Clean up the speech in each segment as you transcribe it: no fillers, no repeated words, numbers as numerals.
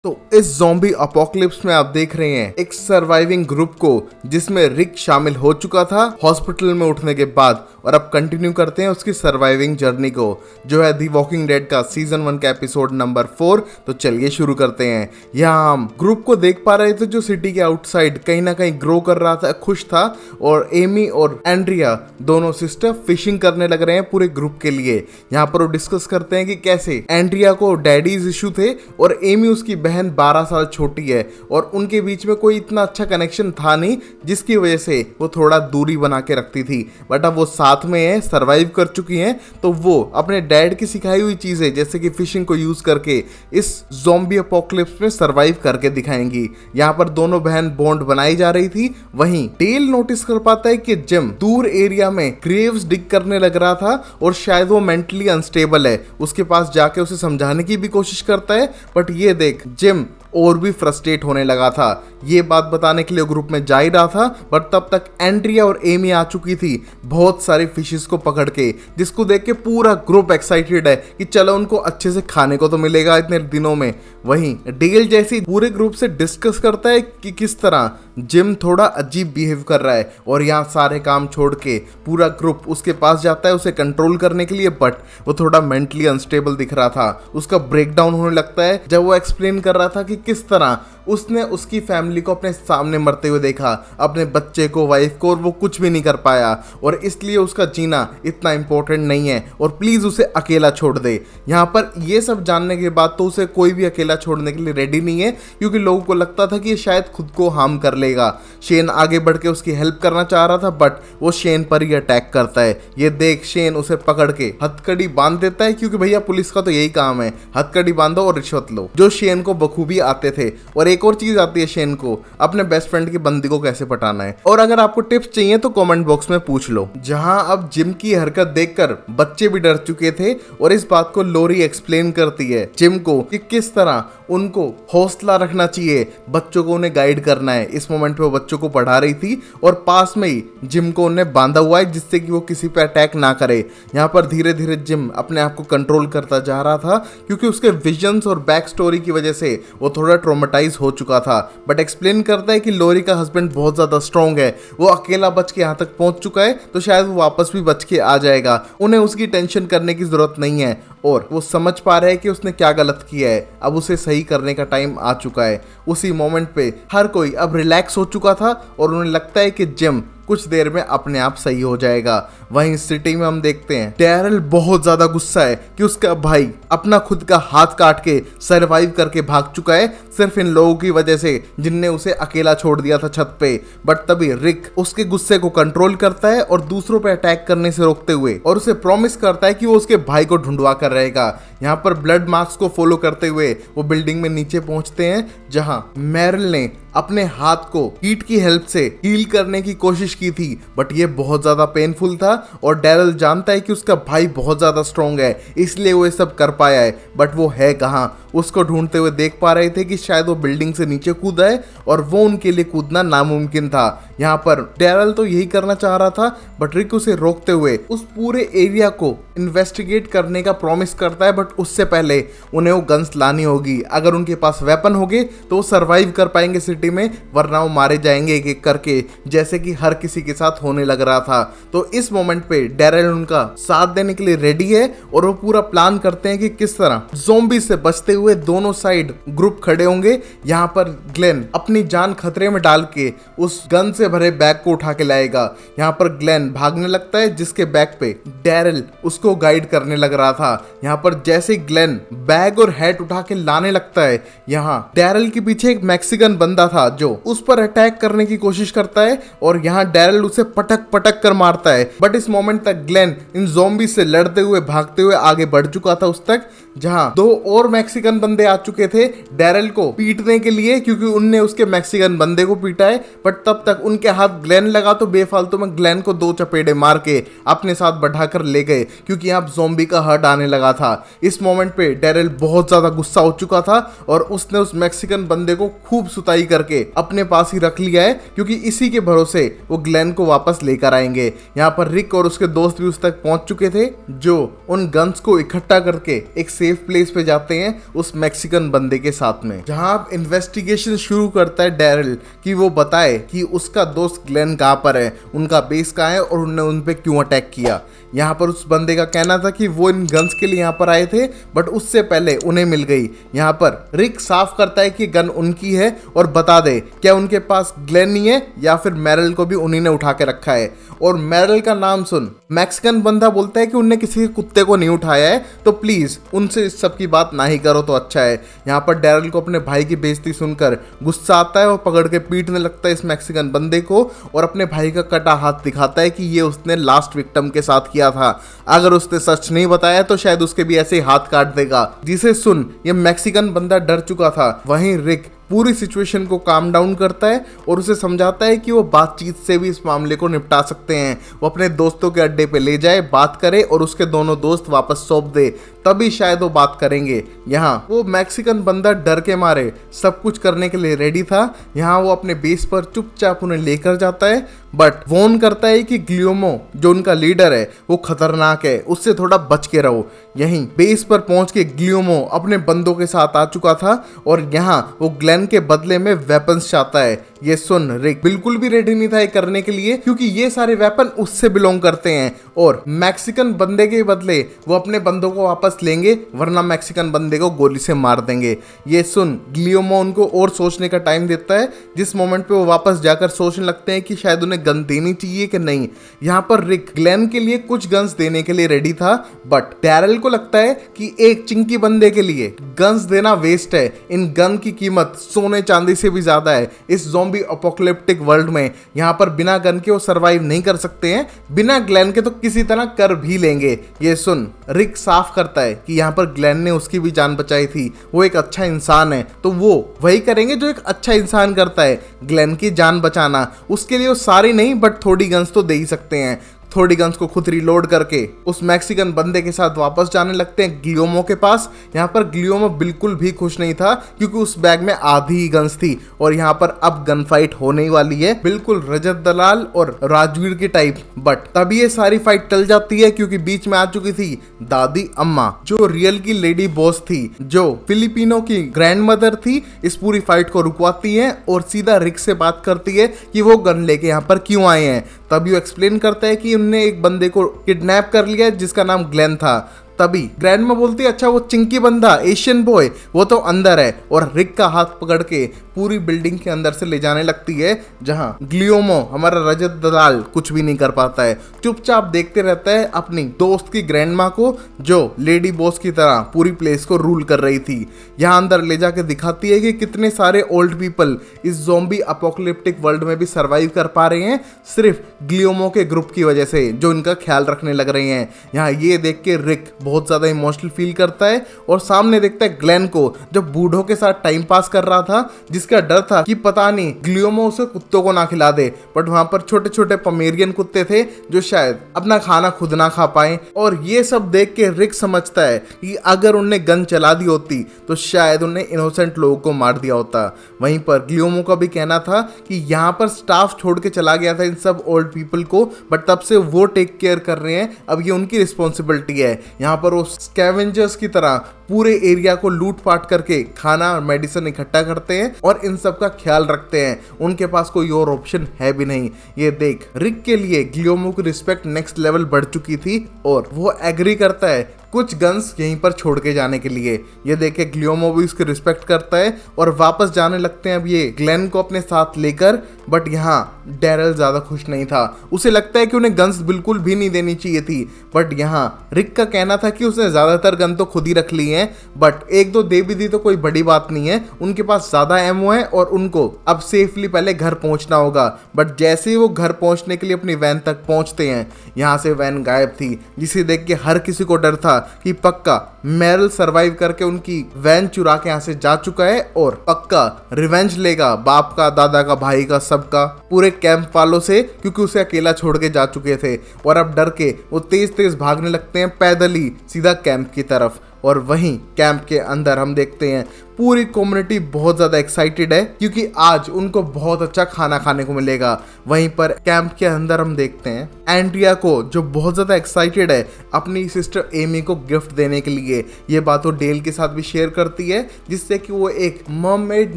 तो इस zombie apocalypse में आप देख रहे हैं एक सर्वाइविंग ग्रुप को जिसमें रिक शामिल हो चुका था हॉस्पिटल में उठने के बाद, और अब कंटिन्यू करते हैं उसकी सर्वाइविंग जर्नी को, जो है दी वॉकिंग डेड का सीजन 1 का एपिसोड नंबर 4। तो चलिए शुरू करते हैं। यहाँ हम ग्रुप को देख पा रहे थे जो सिटी के आउटसाइड कहीं ना कहीं ग्रो कर रहा था, खुश था, और एमी और एंड्रिया दोनों सिस्टर फिशिंग करने लग रहे हैं पूरे ग्रुप के लिए। यहाँ पर वो डिस्कस करते हैं कि कैसे एंड्रिया को डैडीज इशू थे और एमी उसकी बहन 12 साल छोटी है और उनके बीच में कोई इतना अच्छा कनेक्शन था नहीं, जिसकी वजह से वो थोड़ा दूरी बना के रखती थी। बट अब वो साथ में है, सर्वाइव कर चुकी हैं, तो वो अपने डैड की सिखाई हुई चीजें जैसे कि फिशिंग को यूज करके इस ज़ॉम्बी अपोकलिप्स में सर्वाइव करके दिखाएंगी। यहाँ पर दोनों बहन बॉन्ड बनाई जा रही थी। वहीं डेल नोटिस कर पाता है कि जिम दूर एरिया में ग्रेव्स डिग करने लग रहा था और शायद वो मेंटली अनस्टेबल है। उसके पास जाके उसे समझाने की भी कोशिश करता है, बट ये देख जिम और भी फ्रस्ट्रेट होने लगा था। ये बात बताने के लिए ग्रुप में जा ही रहा था, बट तब तक एंड्रिया और एमी आ चुकी थी बहुत सारी फिशेस को पकड़ के, जिसको देख के पूरा ग्रुप एक्साइटेड है कि चलो उनको अच्छे से खाने को तो मिलेगा इतने दिनों में। वहीं डेल जैसी पूरे ग्रुप से डिस्कस करता है कि किस तरह जिम थोड़ा अजीब बिहेव कर रहा है, और यहाँ सारे काम छोड़ के पूरा ग्रुप उसके पास जाता है उसे कंट्रोल करने के लिए, बट वो थोड़ा मेंटली अनस्टेबल दिख रहा था। उसका ब्रेकडाउन होने लगता है जब वो एक्सप्लेन कर रहा था कि किस तरह उसने उसकी फैमिली को अपने सामने मरते हुए देखा, अपने बच्चे को, वाइफ को, और वो कुछ भी नहीं कर पाया, और इसलिए उसका जीना इतना इंपॉर्टेंट नहीं है और प्लीज उसे अकेला छोड़ दे। यहाँ पर ये सब जानने के बाद तो उसे कोई भी अकेला छोड़ने के लिए रेडी नहीं है, क्योंकि लोगों को लगता था कि ये शायद खुद को हार्म कर लेगा। शेन आगे बढ़ के उसकी हेल्प करना चाह रहा था, बट वो शेन पर ही अटैक करता है। ये देख शेन उसे पकड़ के हथकड़ी बांध देता है, क्योंकि भैया पुलिस का तो यही काम है, हथकड़ी बांधो और रिश्वत लो, जो शेन को बखूबी आते थे। और एक और चीज आती है शेन को, अपने बेस्ट फ्रेंड की बंदी को कैसे पटाना है। और अगर आपको टिप्स चाहिए तो कमेंट बॉक्स में पूछ लो। जहां अब जिम की हरकत देखकर बच्चे भी डर चुके थे, और इस बात को लोरी एक्सप्लेन करती है जिम को कि किस तरह उनको हौसला रखना चाहिए, बच्चों को उन्हें गाइड करना है। इस मोमेंट पे वो बच्चों को पढ़ा रही थी और पास में ही जिम को उन्हें बांधा हुआ है, जिससे कि वो किसी पे अटैक ना करे। यहाँ पर धीरे धीरे जिम अपने आप को कंट्रोल करता जा रहा था, क्योंकि उसके विजन्स और बैक स्टोरी की वजह से वो थोड़ा ट्रॉमेटाइज हो चुका था। बट एक्सप्लेन करता है कि लोरी का हस्बैंड बहुत ज्यादा स्ट्रॉन्ग है, वो अकेला बच के यहाँ तक पहुंच चुका है, तो शायद वो वापस भी बच के आ जाएगा, उन्हें उसकी टेंशन करने की जरूरत नहीं है। और वो समझ पा रहे हैं कि उसने क्या गलत किया है, अब उसे सही करने का टाइम आ चुका है। उसी मोमेंट पे हर कोई अब रिलैक्स हो चुका था और उन्हें लगता है कि जिम कुछ देर में अपने आप सही हो जाएगा। वहीं सिटी में हम देखते हैं डैरल बहुत ज्यादा गुस्सा है कि उसका भाई अपना खुद का हाथ काट के सरवाइव करके भाग चुका है, सिर्फ इन लोगों की वजह से जिनने उसे अकेला छोड़ दिया था छत पे। बट तभी रिक उसके गुस्से को कंट्रोल करता है और दूसरों पे अटैक करने से रोकते हुए, और उसे प्रॉमिस करता है कि वो उसके भाई को ढूंढवा कर रहेगा। यहाँ पर ब्लड मार्क्स को फॉलो करते हुए वो बिल्डिंग में नीचे पहुंचते हैं, जहां मैरल ने अपने हाथ को हीट की हेल्प से हील करने की कोशिश की थी, बट ये बहुत ज्यादा पेनफुल था। और डैरल जानता है कि उसका भाई बहुत ज्यादा स्ट्रॉन्ग है, इसलिए वो ये सब कर पाया है, बट वो है कहाँ। उसको ढूंढते हुए देख पा रहे थे कि शायद वो बिल्डिंग से नीचे कूदा है, और वो उनके लिए कूदना नामुमकिन था। यहाँ पर डैरल तो यही करना चाह रहा था, बट रिक उसे रोकते हुए उस पूरे एरिया को इन्वेस्टिगेट करने का प्रॉमिस करता है, बट उससे पहले उन्हें वो गन्स लानी होगी। अगर उनके पास वेपन होंगे तो वो सर्वाइव कर पाएंगे सिटी में, वरना वो मारे जाएंगे एक एक करके, जैसे कि हर किसी के साथ होने लग रहा था। तो इस मोमेंट पे डैरल उनका साथ देने के लिए रेडी है, और वो पूरा प्लान करते हैं कि किस तरह ज़ॉम्बी से बचते हुए दोनों साइड ग्रुप खड़े होंगे। यहाँ पर ग्लेन अपनी जान खतरे में डाल के उस गन से भरे बैग को उठा के लाएगा। यहाँ पर ग्लेन भागने लगता है, जिसके बैग पे डैरल उसको गाइड करने लग रहा था। यहाँ पर जैसे ग्लेन बैग और हैट उठा के लाने लगता है, यहाँ डैरल के पीछे एक मैक्सिकन बंदा था जो उस पर अटैक करने की कोशिश करता है, और यहाँ डैरल उसे पटक पटक कर मारता है। बट इस मोमेंट तक ग्लेन इन ज़ॉम्बी से लड़ते हुए भागते हुए आगे बढ़ चुका था उस तक, जहां दो और मैक्सिकन बंदे आ चुके थे डैरल को पीटने के लिए, क्योंकि उनने उसके मैक्सिकन बंदे को पीटा है। बट तब तक उनके हाथ ग्लेन लगा, तो बेफालतू में ग्लेन को 2 चपेड़े मार के अपने साथ बढ़ाकर ले गए, क्योंकि क्योंकि यहाँ ज़ॉम्बी का हर्ट आने लगा था। इस मोमेंट पे डेरिल बहुत ज़्यादा गुस्सा हो चुका था और उसने उस मैक्सिकन बंदे को खूब सुताई करके अपने पास ही रख लिया है, क्योंकि इसी के भरोसे वो ग्लेन को वापस लेकर आएंगे। यहाँ पर रिक और उसके दोस्त भी उस तक पहुंच चुके थे, जो उन गन्स को इकट्ठा करके एक सेफ प्लेस पे जाते हैं उस मैक्सिकन बंदे के साथ में, जहां अब इन्वेस्टिगेशन शुरू करता है डेरिल कि वो बताए कि उसका दोस्त ग्लेन कहाँ पर है, उनका बेस कहाँ है और उन्होंने उन पे क्यों अटैक किया। यहाँ पर उस बंदे का कहना था कि वो इन गन्स के लिए यहाँ पर आए थे, बट उससे पहले उन्हें मिल गई। यहाँ पर रिक साफ करता है कि गन उनकी है और बता दे क्या उनके पास ग्लेन नहीं है या फिर मैरल को भी उन्हीं ने उठा के रखा है। और मैरल का नाम सुन मैक्सिकन बंदा बोलता है कि उनने किसी कुत्ते को नहीं उठाया है, तो प्लीज उनसे इस सब की बात ना ही करो तो अच्छा है। यहाँ पर डेरिल को अपने भाई की बेइज्जती सुनकर गुस्सा आता है और पकड़ के पीटने लगता है इस मैक्सिकन बंदे को और अपने भाई का कटा हाथ दिखाता है कि ये उसने लास्ट विक्टिम के साथ किया था। अगर उसने सच नहीं बताया तो शायद उसके भी ऐसे हाथ काट देगा। जिसे सुन ये मैक्सिकन बंदा डर चुका था। वहीं रिक पूरी सिचुएशन को काम डाउन करता है और उसे समझाता है कि वो बातचीत से भी इस मामले को निपटा सकते हैं। वो अपने दोस्तों के अड्डे पे ले जाए, बात करे और उसके दोनों दोस्त वापस सौंप दे, तभी शायद वो बात करेंगे। यहाँ वो मैक्सिकन बंदा डर के मारे सब कुछ करने के लिए रेडी था। यहाँ वो अपने बेस पर चुपचाप उन्हें लेकर जाता है, बट वॉर्न करता है कि ग्लियोमो जो उनका लीडर है वो खतरनाक है, उससे थोड़ा बच के रहो। यहीं बेस पर पहुंच के ग्लियोमो अपने बंदों के साथ आ चुका था और यहाँ वो ग्लेन के बदले में वेपन्स चाहता है। ये सुन रिक बिल्कुल भी रेडी नहीं था ये करने के लिए, क्योंकि ये सारे वेपन उससे बिलोंग करते हैं और मैक्सिकन बंदे के बदले वो अपने बंदों को वापस लेंगे, वरना मैक्सिकन बंदे को गोली से मार देंगे। ये सुन ग्लियोमो उनको और सोचने का टाइम देता है, जिस मोमेंट पे वो वापस जाकर सोचने लगते हैं कि शायद उन्हें गन देनी चाहिए कि नहीं। यहाँ पर रिक ग्लेन के लिए कुछ गन्स देने के लिए रेडी था, बट डेरिल को लगता है कि एक चिंकी बंदे के लिए गन्स देना वेस्ट है। इन गन की कीमत सोने चांदी से भी ज्यादा है। इस ज़ॉम्बी अपोकलिप्टिक वर्ल्ड में यहाँ पर बिना गन के वो सरवाइव नहीं कर सकते हैं, बिना ग्लेन के तो किसी तरह कर भी लेंगे। ये सुन रिक साफ करता है कि यहाँ पर ग्लेन ने उसकी भी जान बचाई थी, वो एक अच्छा इंसान है, तो वो वही करेंगे जो एक अच्छा इंसान करता है, ग्लेन की जान बचाना। उसके लिए वो सारी नहीं बट थोड़ी गन्स तो दे ही सकते हैं। थोड़ी गन्स को खुद रिलोड करके उस मैक्सिकन बंदे के साथ वापस जाने लगते हैं ग्लियोमो के पास। यहाँ पर ग्लियोमो बिल्कुल भी खुश नहीं था, क्योंकि उस बैग में आधी ही गन्स थी और यहाँ पर अब गन फाइट होने वाली है, बिल्कुल रजत दलाल और राजवीर की टाइप। बट तभी ये सारी फाइट टल जाती है, क्योंकि बीच में आ चुकी थी दादी अम्मा, जो रियल की लेडी बॉस थी, जो फिलिपिनो की ग्रैंड मदर थी। इस पूरी फाइट को रुकवाती है और सीधा रिक से बात करती है कि वो गन लेके यहाँ पर क्यों आए हैं। तभी वो एक्सप्लेन करता है कि उनने एक बंदे को किडनैप कर लिया जिसका नाम ग्लेन था। तभी ग्रैंड में बोलती है अच्छा वो चिंकी बंदा एशियन बॉय वो तो अंदर है, और रिक का हाथ पकड़ के पूरी बिल्डिंग के अंदर से ले जाने लगती है, जहां ग्लियोमो हमारा रजत दलाल कुछ भी नहीं कर पाता है, चुपचाप देखते रहता है अपनी दोस्त की ग्रैंड माँ को, जो लेडी बॉस की तरह पूरी प्लेस को रूल कर रही थी। यहाँ अंदर ले जाके दिखाती है कि कितने सारे ओल्ड पीपल इस ज़ॉम्बी अपोकलिप्टिक वर्ल्ड में भी सर्वाइव कर पा रहे हैं, सिर्फ ग्लियोमो के ग्रुप की वजह से, जो इनका ख्याल रखने लग रहे हैं। यहाँ ये देख के रिक बहुत ज्यादा इमोशनल फील करता है और सामने देखता है ग्लेन को, जो बूढ़ों के साथ टाइम पास कर रहा था, जिसका डर था कि पता नहीं ग्लियोमो उसे कुत्तों को ना खिला दे। बट वहां पर छोटे छोटे पमेरियन कुत्ते थे जो शायद अपना खाना खुद ना खा पाए। और ये सब देख के रिक समझता है कि अगर उन्हें गन चला दी होती तो शायद उन्हें इनोसेंट लोगों को मार दिया होता। वहीं पर ग्लियोमो का भी कहना था कि यहाँ पर स्टाफ छोड़ के चला गया था इन सब ओल्ड पीपल को, बट तब से वो टेक केयर कर रहे हैं, अब ये उनकी रिस्पॉन्सिबिलिटी है। यहाँ पर वो स्कैवेंजर्स की तरह पूरे एरिया को लूट पाट करके खाना और मेडिसिन इकट्ठा करते हैं और इन सब का ख्याल रखते हैं। उनके पास कोई और ऑप्शन है भी नहीं। ये देख रिक के लिए ग्लियोमो की रिस्पेक्ट नेक्स्ट लेवल बढ़ चुकी थी और वो एग्री करता है कुछ गन्स यहीं पर छोड़ के जाने के लिए। ये देखे ग्लियोमो भी उसकी रिस्पेक्ट करता है और वापस जाने लगते हैं अब ये ग्लेन को अपने साथ लेकर। बट यहाँ डेरिल ज्यादा खुश नहीं था, उसे लगता है कि उन्हें गन्स बिल्कुल भी नहीं देनी चाहिए थी। बट यहाँ रिक का कहना था कि उसने ज्यादातर गन तो खुद ही रख ली हैं, बट एक दो दे भी दी तो कोई बड़ी बात नहीं है, उनके पास ज्यादा एमओ है और उनको अब सेफली पहले घर पहुंचना होगा। बट जैसे ही वो घर पहुंचने के लिए अपनी वैन तक पहुंचते हैं, यहाँ से वैन गायब थी, जिसे देख के हर किसी को डर था कि पक्का मेरल सरवाइव करके उनकी वैन चुरा के यहाँ से जा चुका है और पक्का रिवेंज लेगा बाप का, दादा का, भाई का, सबका, पूरे कैंप वालों से, क्योंकि उसे अकेला छोड़ के जा चुके थे। और अब डर के वो तेज तेज भागने लगते हैं पैदल ही सीधा कैंप की तरफ। और वहीं कैंप के अंदर हम देखते हैं पूरी कम्युनिटी बहुत ज़्यादा एक्साइटेड है क्योंकि आज उनको बहुत अच्छा खाना खाने को मिलेगा। वहीं पर कैंप के अंदर हम देखते हैं एंड्रिया को, जो बहुत ज़्यादा एक्साइटेड है अपनी सिस्टर एमी को गिफ्ट देने के लिए। ये बात वो डेल के साथ भी शेयर करती है जिससे कि वो एक मर्मेड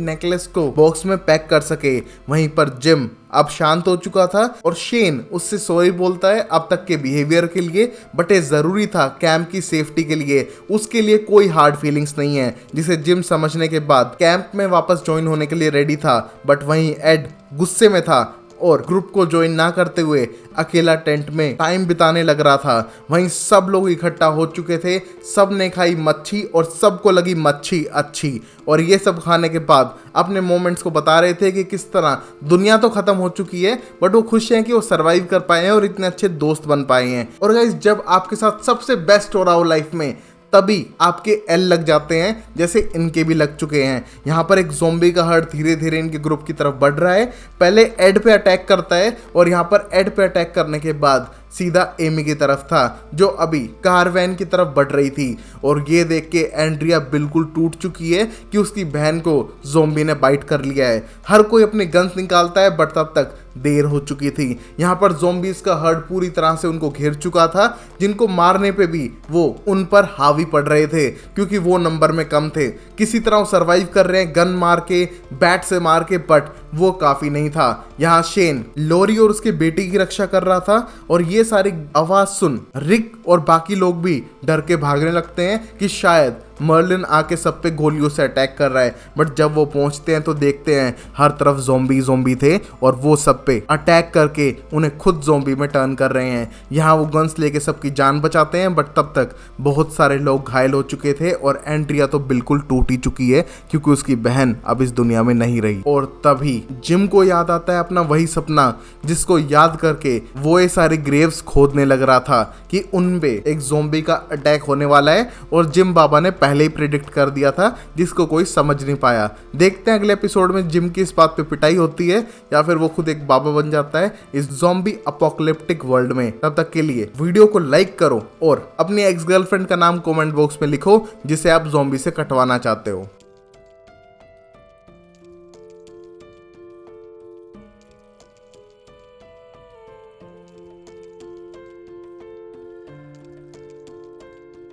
नेकलेस को बॉक्स में पैक कर सके। वहीं पर जिम अब शांत हो चुका था और शेन उससे सॉरी बोलता है अब तक के बिहेवियर के लिए, बट ये जरूरी था कैंप की सेफ्टी के लिए। उसके लिए कोई हार्ड फीलिंग्स नहीं है, जिसे जिम समझने के बाद कैंप में वापस ज्वाइन होने के लिए रेडी था। बट वहीं एड गुस्से में था और ग्रुप को ज्वाइन ना करते हुए अकेला टेंट में टाइम बिताने लग रहा था। वहीं सब लोग इकट्ठा हो चुके थे, सब ने खाई मच्छी और सबको लगी मच्छी अच्छी। और ये सब खाने के बाद अपने मोमेंट्स को बता रहे थे कि किस तरह दुनिया तो खत्म हो चुकी है बट वो खुश हैं कि वो सरवाइव कर पाए हैं और इतने अच्छे दोस्त बन पाए हैं। और गाइस, जब आपके साथ सबसे बेस्ट हो रहा हो लाइफ में तभी आपके एल लग जाते हैं, जैसे इनके भी लग चुके हैं। यहाँ पर एक ज़ॉम्बी का हर्ड धीरे धीरे इनके ग्रुप की तरफ बढ़ रहा है। पहले एड पे अटैक करता है और यहाँ पर एड पे अटैक करने के बाद सीधा एमी की तरफ था जो अभी कार वैन की तरफ बढ़ रही थी। और ये देख के एंड्रिया बिल्कुल टूट चुकी है कि उसकी बहन को ज़ॉम्बी ने बाइट कर लिया है। हर कोई अपने गन्स निकालता है बट तब तक देर हो चुकी थी। यहाँ पर ज़ॉम्बीज का हर्ड पूरी तरह से उनको घेर चुका था, जिनको मारने पे भी वो उन पर हावी पड़ रहे थे क्योंकि वो नंबर में कम थे। किसी तरह वो सरवाइव कर रहे हैं, गन मार के, बैट से मार के, बट वो काफी नहीं था। यहाँ शेन लोरी और उसके बेटी की रक्षा कर रहा था और ये सारी आवाज सुन रिक और बाकी लोग भी डर के भागने लगते हैं कि शायद मर्लिन आके सब पे गोलियों से अटैक कर रहा है। बट जब वो पहुंचते हैं तो देखते हैं हर तरफ ज़ॉम्बी थे और वो सब पे अटैक करके उन्हें खुद ज़ॉम्बी में टर्न कर रहे हैं। यहाँ वो गन्स लेके सबकी जान बचाते हैं बट तब तक बहुत सारे लोग घायल हो चुके थे और एंड्रिया तो बिल्कुल टूट ही चुकी है क्योंकि उसकी बहन अब इस दुनिया में नहीं रही। और तभी जिम को याद आता है अपना वही सपना जिसको याद करके वो ये सारे ग्रेव्स खोदने लग रहा था कि उनपे एक ज़ॉम्बी का अटैक होने वाला है। और जिम बाबा ने पहले ही प्रेडिक्ट कर दिया था जिसको कोई समझ नहीं पाया। देखते हैं अगले एपिसोड में जिम की इस बात पे पिटाई होती है या फिर वो खुद एक बाबा बन जाता है इस ज़ॉम्बी अपोकलिप्टिक वर्ल्ड में। तब तक के लिए वीडियो को लाइक करो और अपनी एक्स गर्लफ्रेंड का नाम कमेंट बॉक्स में लिखो जिसे आप ज़ॉम्बी से कटवाना चाहते हो।